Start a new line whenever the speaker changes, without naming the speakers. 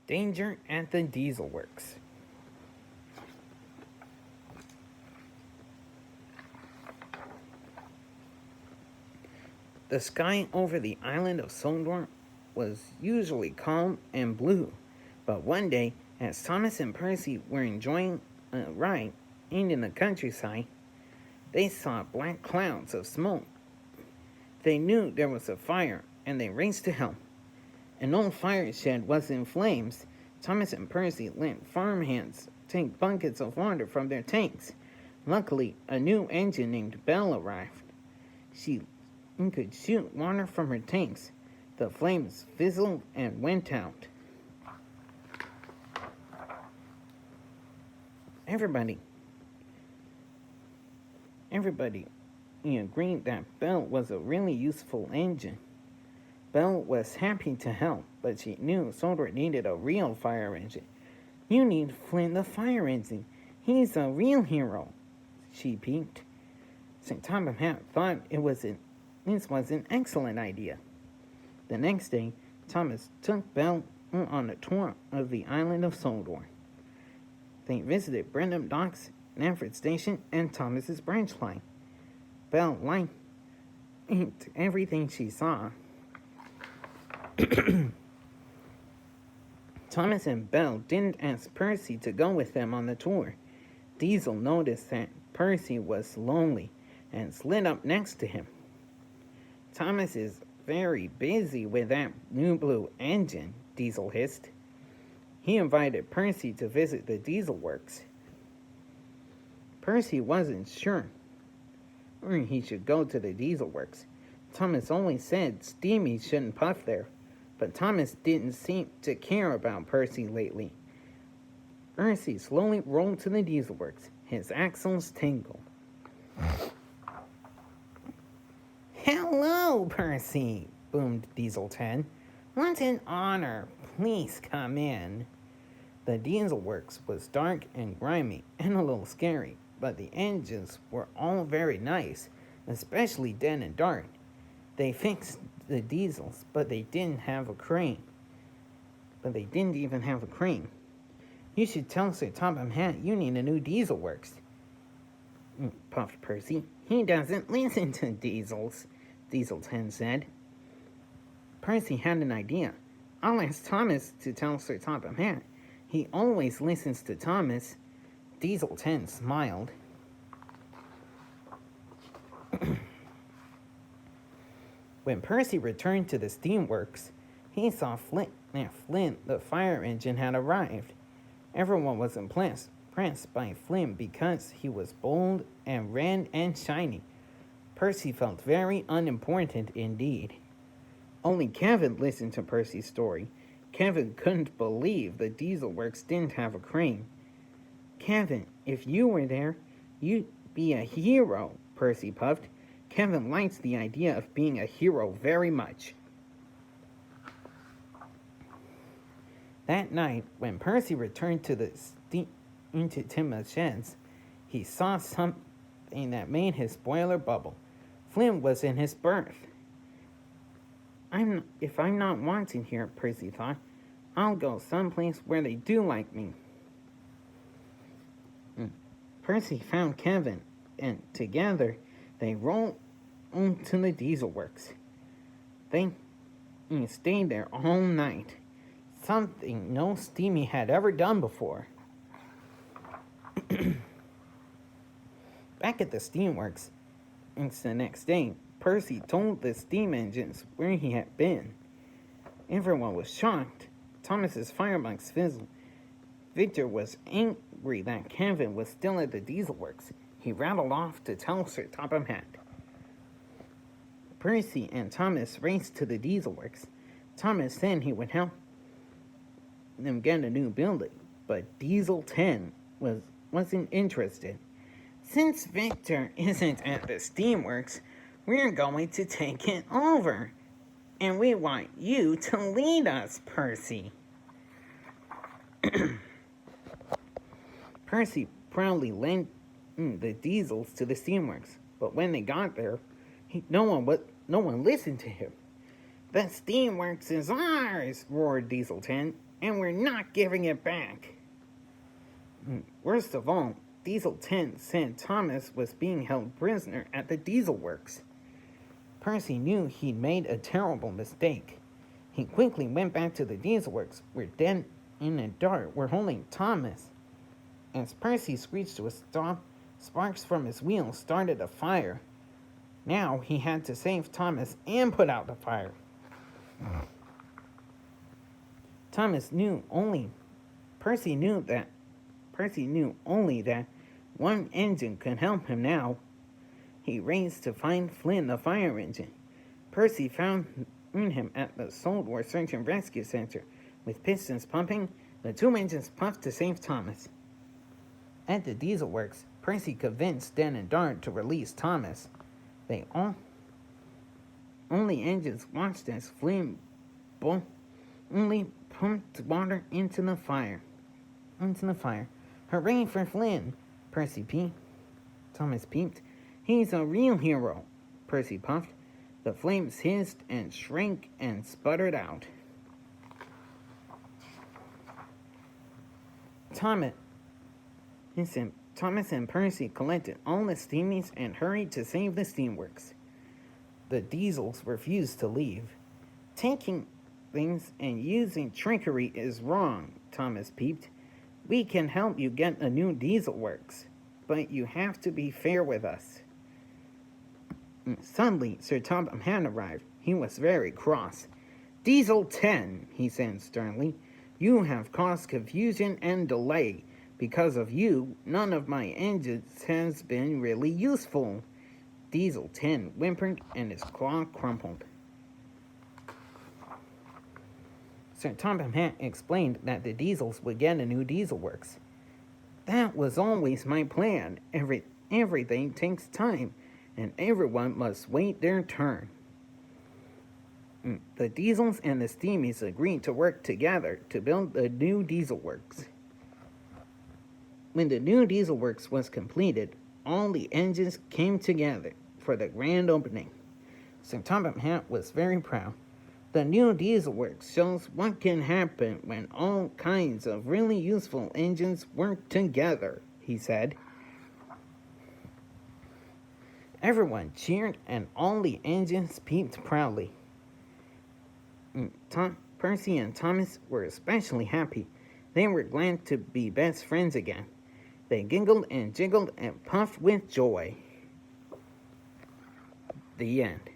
Danger at the Dieselworks. The sky over the island of Sondor was usually calm and blue, but one day, as Thomas and Percy were enjoying a ride in the countryside, they saw black clouds of smoke. They knew there was a fire, and they raced to help. An old fire shed was in flames. Thomas and Percy let farmhands take buckets of water from their tanks. Luckily, a new engine named Belle arrived. She could shoot water from her tanks. The flames fizzled and went out. Everybody agreed that Belle was a really useful engine. Belle was happy to help, but she knew Soldier needed a real fire engine. You need Flint the fire engine. He's a real hero, she peeped. St. Thomas Hat thought this was an excellent idea. The next day, Thomas took Belle on a tour of the island of Soldor. They visited Brendam Docks, Nanford Station, and Thomas's branch line. Belle liked everything she saw. Thomas and Belle didn't ask Percy to go with them on the tour. Diesel noticed that Percy was lonely and slid up next to him. Thomas is very busy with that new blue engine, Diesel hissed. He invited Percy to visit the Dieselworks. Percy wasn't sure he should go to the Dieselworks. Thomas always said Steamy shouldn't puff there, but Thomas didn't seem to care about Percy lately. Percy slowly rolled to the Dieselworks. His axles tingled. Hello, Percy, boomed Diesel 10. What an honor. Please come in. The Dieselworks was dark and grimy and a little scary, but the engines were all very nice, especially Den and Dart. They fixed the diesels, but they didn't have a crane. But they didn't even have a crane. You should tell Sir Topham Hatt you need a new Dieselworks, puffed Percy. He doesn't listen to diesels, Diesel 10 said. Percy had an idea. I'll ask Thomas to tell Sir Topham Hatt. He always listens to Thomas. Diesel 10 smiled. When Percy returned to the steamworks, he saw Flint, the fire engine, had arrived. Everyone was impressed by Flint because he was bold and red and shiny. Percy felt very unimportant indeed. Only Kevin listened to Percy's story. Kevin couldn't believe the Dieselworks didn't have a crane. Kevin, if you were there, you'd be a hero, Percy puffed. Kevin likes the idea of being a hero very much. That night, when Percy returned to into Tim's sheds, he saw something that made his boiler bubble. Flint was in his berth. If I'm not wanted here, Percy thought, I'll go someplace where they do like me. Percy found Kevin, and together they rolled to the Dieselworks. They stayed there all night, something no Steamy had ever done before. Back at the steamworks, the next day, Percy told the steam engines where he had been. Everyone was shocked. Thomas's firebox fizzled. Victor was angry that Kevin was still at the Dieselworks. He rattled off to tell Sir Topham Hatt. Percy and Thomas raced to the Dieselworks. Thomas said he would help them get a new building, but Diesel 10 wasn't interested. Since Victor isn't at the steamworks, we're going to take it over. And we want you to lead us, Percy. Percy proudly lent the diesels to the steamworks, but when they got there, no one listened to him. "The Steamworks is ours!" roared Diesel 10, "and we're not giving it back." Worst of all, Diesel 10 said Thomas was being held prisoner at the Dieselworks. Percy knew he'd made a terrible mistake. He quickly went back to the Dieselworks, where Den and Dart were holding Thomas. As Percy screeched to a stop, sparks from his wheels started a fire. Now he had to save Thomas and put out the fire. Percy knew only that one engine could help him now. He raced to find Flynn, the fire engine. Percy found him at the Salt War Search and Rescue Center. With pistons pumping, the two engines puffed to save Thomas. At the Dieselworks, Percy convinced Den and Dart to release Thomas. Only engines watched as Flynn only pumped water into the fire. "Hooray for Flynn!" Thomas peeped. "He's a real hero," Percy puffed. The flames hissed and shrank and sputtered out. Thomas and Percy collected all the steamies and hurried to save the Steamworks. The Diesels refused to leave. "Taking things and using trickery is wrong," Thomas peeped. "We can help you get a new Dieselworks, but you have to be fair with us." Suddenly, Sir Topham Hatt arrived. He was very cross. "Diesel 10, he said sternly, "you have caused confusion and delay. Because of you, none of my engines has been really useful." Diesel 10 whimpered and his claw crumpled. Sir Topham Hatt explained that the Diesels would get a new Dieselworks. "That was always my plan. Everything takes time, and everyone must wait their turn." The Diesels and the Steamies agreed to work together to build the new Dieselworks. When the new Dieselworks was completed, all the engines came together for the grand opening. Sir Topham Hatt was very proud. "The new Dieselworks shows what can happen when all kinds of really useful engines work together," he said. Everyone cheered and all the engines peeped proudly. Percy and Thomas were especially happy. They were glad to be best friends again. They giggled and jiggled and puffed with joy. The end.